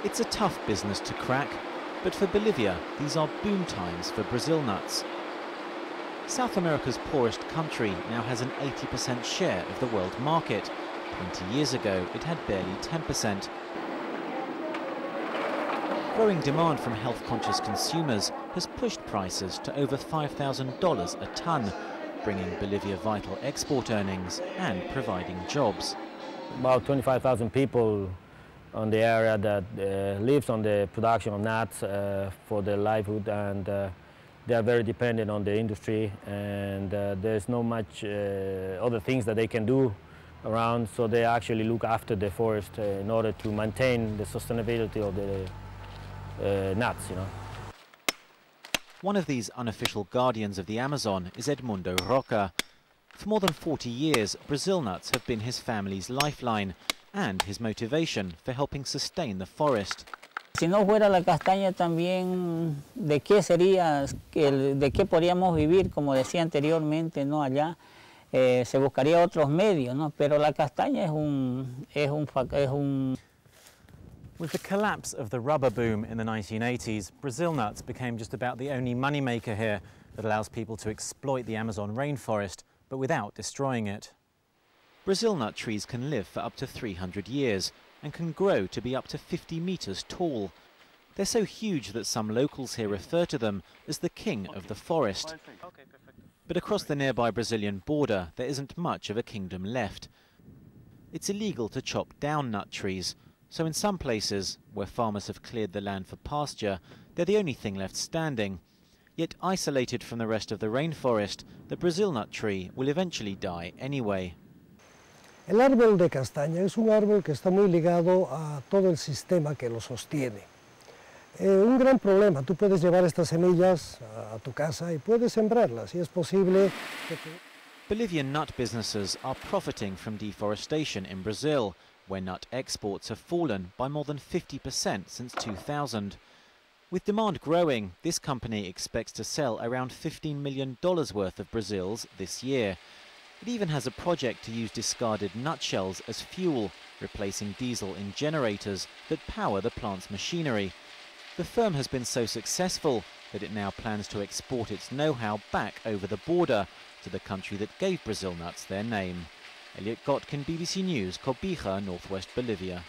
It's a tough business to crack, but for Bolivia, these are boom times for Brazil nuts. South America's poorest country now has an 80% share of the world market. 20 years ago, it had barely 10%. Growing demand from health-conscious consumers has pushed prices to over $5,000 a ton, bringing Bolivia vital export earnings and providing jobs. About 25,000 people on the area that lives on the production of nuts for their livelihood, and they are very dependent on the industry, and there's not much other things that they can do around, so they actually look after the forest in order to maintain the sustainability of the nuts, One of these unofficial guardians of the Amazon is Edmundo Roca. For more than 40 years, Brazil nuts have been his family's lifeline and his motivation for helping sustain the forest. Si no fuera la castaña también, ¿de qué sería, de qué podríamos vivir? Como decía anteriormente, ¿no? Allá se buscaría otros medios, ¿no? Pero la castaña es un With the collapse of the rubber boom in the 1980s, Brazil nuts became just about the only moneymaker here that allows people to exploit the Amazon rainforest, but without destroying it. Brazil nut trees can live for up to 300 years and can grow to be up to 50 meters tall. They're so huge that some locals here refer to them as the king of the forest. But across the nearby Brazilian border, there isn't much of a kingdom left. It's illegal to chop down nut trees, so in some places, where farmers have cleared the land for pasture, they're the only thing left standing. Yet isolated from the rest of the rainforest, the Brazil nut tree will eventually die anyway. El árbol de castaña es un árbol que está muy ligado a todo el sistema que lo sostiene. Un gran problema, tú puedes llevar estas semillas a tu casa y puedes sembrarlas, y es posible que Bolivian nut businesses are profiting from deforestation in Brazil, where nut exports have fallen by more than 50% since 2000. With demand growing, this company expects to sell around $15 million worth of Brazils this year. It even has a project to use discarded nutshells as fuel, replacing diesel in generators that power the plant's machinery. The firm has been so successful that it now plans to export its know-how back over the border to the country that gave Brazil nuts their name. Elliot Gotkin, BBC News, Cobija, northwest Bolivia.